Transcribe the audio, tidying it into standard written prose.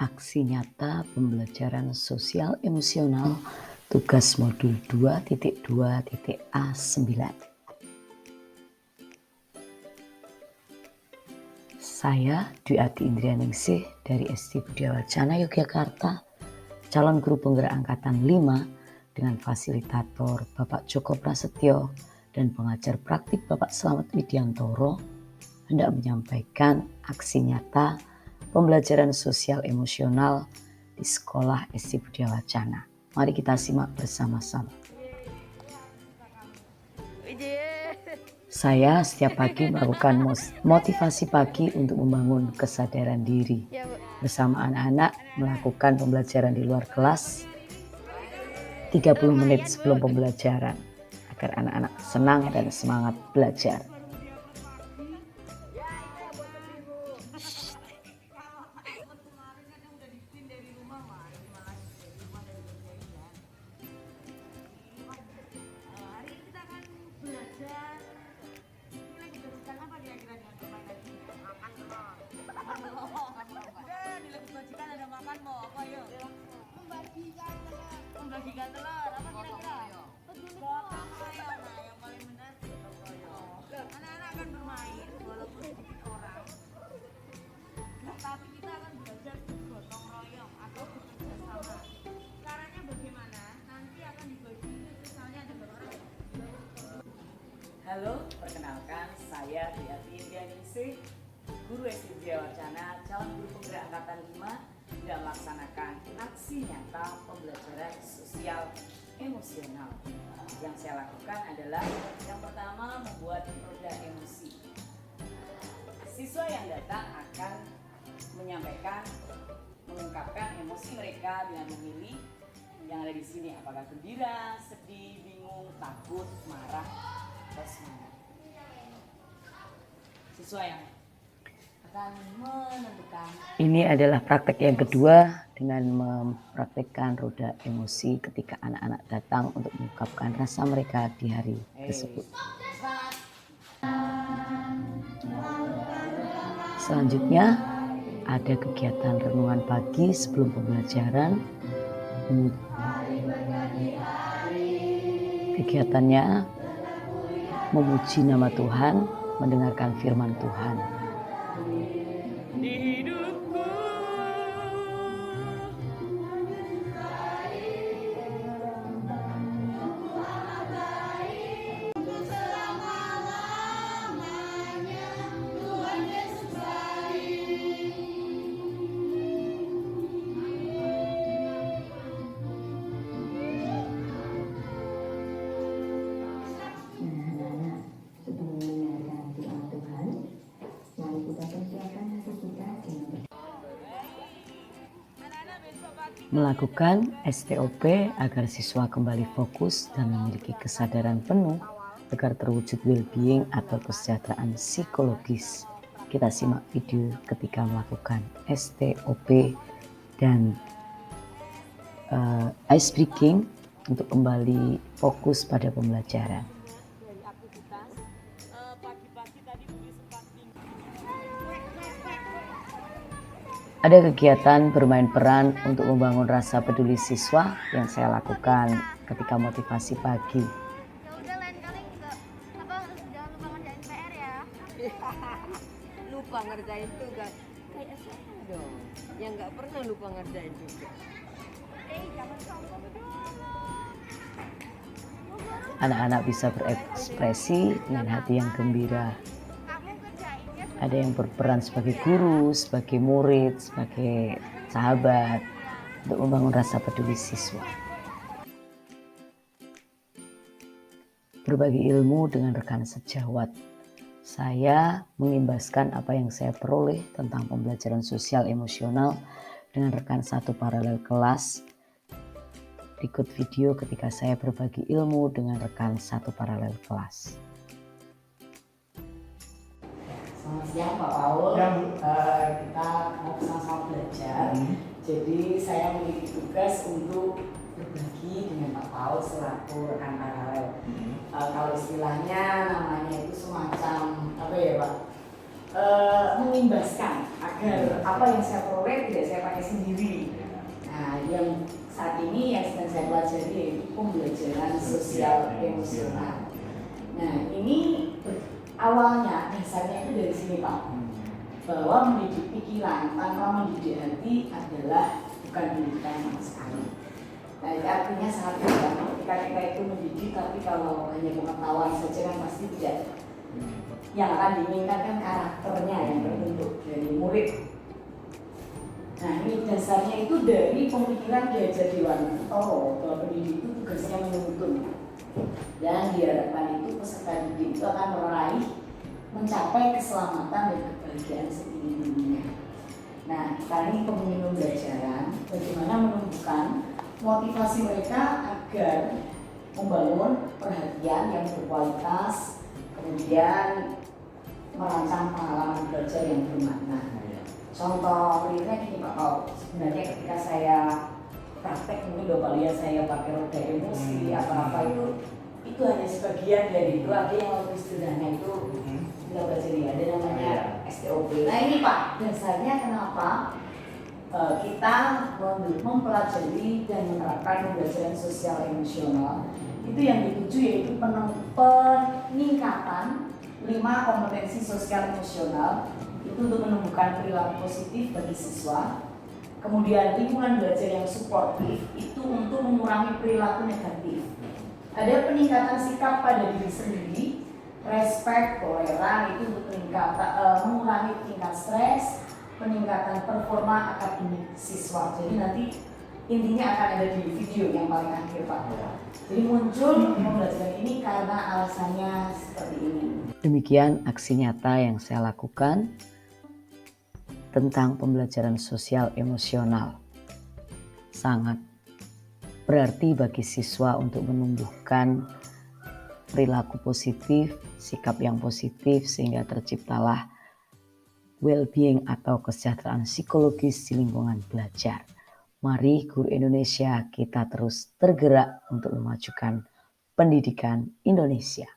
Aksi nyata pembelajaran sosial emosional tugas modul 2.2.A9. Saya Dwi Ati Indrianingsih dari SD Budia Wacana Yogyakarta, calon guru penggerak angkatan 5 dengan fasilitator Bapak Joko Prasetyo dan pengajar praktik Bapak Slamet Widiantoro, hendak menyampaikan aksi nyata pembelajaran sosial emosional di sekolah SD Budia Wacana. Mari kita simak bersama-sama. Saya setiap pagi melakukan motivasi pagi untuk membangun kesadaran diri. Bersama anak-anak melakukan pembelajaran di luar kelas 30 menit sebelum pembelajaran agar anak-anak senang dan semangat belajar. Membagikan telur, apa kira-kira? Gotong royong, nah yang paling benar gotong royong. Anak-anak akan bermain walaupun sedikit orang, tapi kita akan belajar gotong royong atau bekerja sama. Caranya bagaimana? Nanti akan dibagi, misalnya ada berapa orang? Halo, perkenalkan saya Dwi Ati Indrianingsih, guru SD Budia Wacana, calon guru penggerak angkatan 5 tidak melaksanakan aksi nyata pembelajaran sosial emosional. Yang saya lakukan adalah yang pertama membuat roda emosi. Siswa yang datang akan menyampaikan, mengungkapkan emosi mereka dengan memilih yang ada di sini, apakah gembira, sedih, bingung, takut, marah, atau semangat. Siswa yang akan menentukan. Ini adalah praktek yang kedua dengan mempraktekkan roda emosi ketika anak-anak datang untuk mengungkapkan rasa mereka di hari tersebut. Selanjutnya ada kegiatan renungan pagi sebelum pembelajaran. Kegiatannya memuji nama Tuhan, mendengarkan firman Tuhan. Melakukan STOP agar siswa kembali fokus dan memiliki kesadaran penuh agar terwujud well-being atau kesejahteraan psikologis. Kita simak video ketika melakukan STOP dan ice breaking untuk kembali fokus pada pembelajaran. Ada kegiatan bermain peran untuk membangun rasa peduli siswa yang saya lakukan ketika motivasi pagi. Udah lain kali jangan lupa ngerjain PR ya. Lupa ngerjain tugas. Kayak saya dong, yang nggak pernah lupa ngerjain juga. Jangan sombong dong. Anak-anak bisa berekspresi dengan hati yang gembira. Ada yang berperan sebagai guru, sebagai murid, sebagai sahabat untuk membangun rasa peduli siswa. Berbagi ilmu dengan rekan sejawat. Saya mengimbaskan apa yang saya peroleh tentang pembelajaran sosial emosional dengan rekan satu paralel kelas. Berikut video ketika saya berbagi ilmu dengan rekan satu paralel kelas. Selamat siang Pak Paul, kita mau sama-sama belajar. Jadi saya memiliki tugas untuk berbagi dengan Pak Paul selaku rekan paralel. Kalau istilahnya namanya itu semacam apa ya Pak? Mengimbaskan agar apa yang saya peroleh tidak saya pakai sendiri. Nah, yang saat ini yang sedang saya pelajari yaitu pembelajaran sosial emosional. Nah, ini awalnya dasarnya itu dari sini Pak, bahwa mendidik pikiran tanpa mendidik hati adalah bukan pendidikan sama sekali. Nah, itu artinya sangat beda. Ketika kita itu mendidik, tapi kalau hanya pengetahuan saja kan pasti tidak. Yang akan diinginkan kan karakternya yang terbentuk dari murid. Nah, ini dasarnya itu dari pemikiran Ki Hajar Dewantoro bahwa pendidik itu tugasnya menuntun, dan diharapkan itu peserta didik itu akan meraih mencapai keselamatan dan kebahagiaan setinggi-tingginya. Nah, kali ini pemingin pembelajaran bagaimana menumbuhkan motivasi mereka agar membangun perhatian yang berkualitas, kemudian merancang pengalaman belajar yang bermakna. Contoh realnya gini Pak Pau, sebenarnya ketika saya praktek mungkin Bapak lihat saya pakai roda emosi atau apa itu hanya sebagian dari itu. Ada yang lebih sederhana itu kita belajar ada namanya STOP. Nah ini Pak, dasarnya kenapa kita mempelajari dan menerapkan pembelajaran sosial emosional itu yang dituju yaitu peningkatan 5 kompetensi sosial emosional itu untuk menumbuhkan perilaku positif bagi siswa. Kemudian lingkungan belajar yang suportif itu untuk mengurangi perilaku negatif. Ada peningkatan sikap pada diri sendiri, respect, toleran itu untuk mengurangi tingkat stres, peningkatan performa akademik siswa. Jadi nanti intinya akan ada di video yang paling akhir Pak. Jadi muncul pembelajaran ini karena alasannya seperti ini. Demikian aksi nyata yang saya lakukan tentang pembelajaran sosial emosional. Sangat berarti bagi siswa untuk menumbuhkan perilaku positif, sikap yang positif sehingga terciptalah well-being atau kesejahteraan psikologis di lingkungan belajar. Mari guru Indonesia kita terus tergerak untuk memajukan pendidikan Indonesia.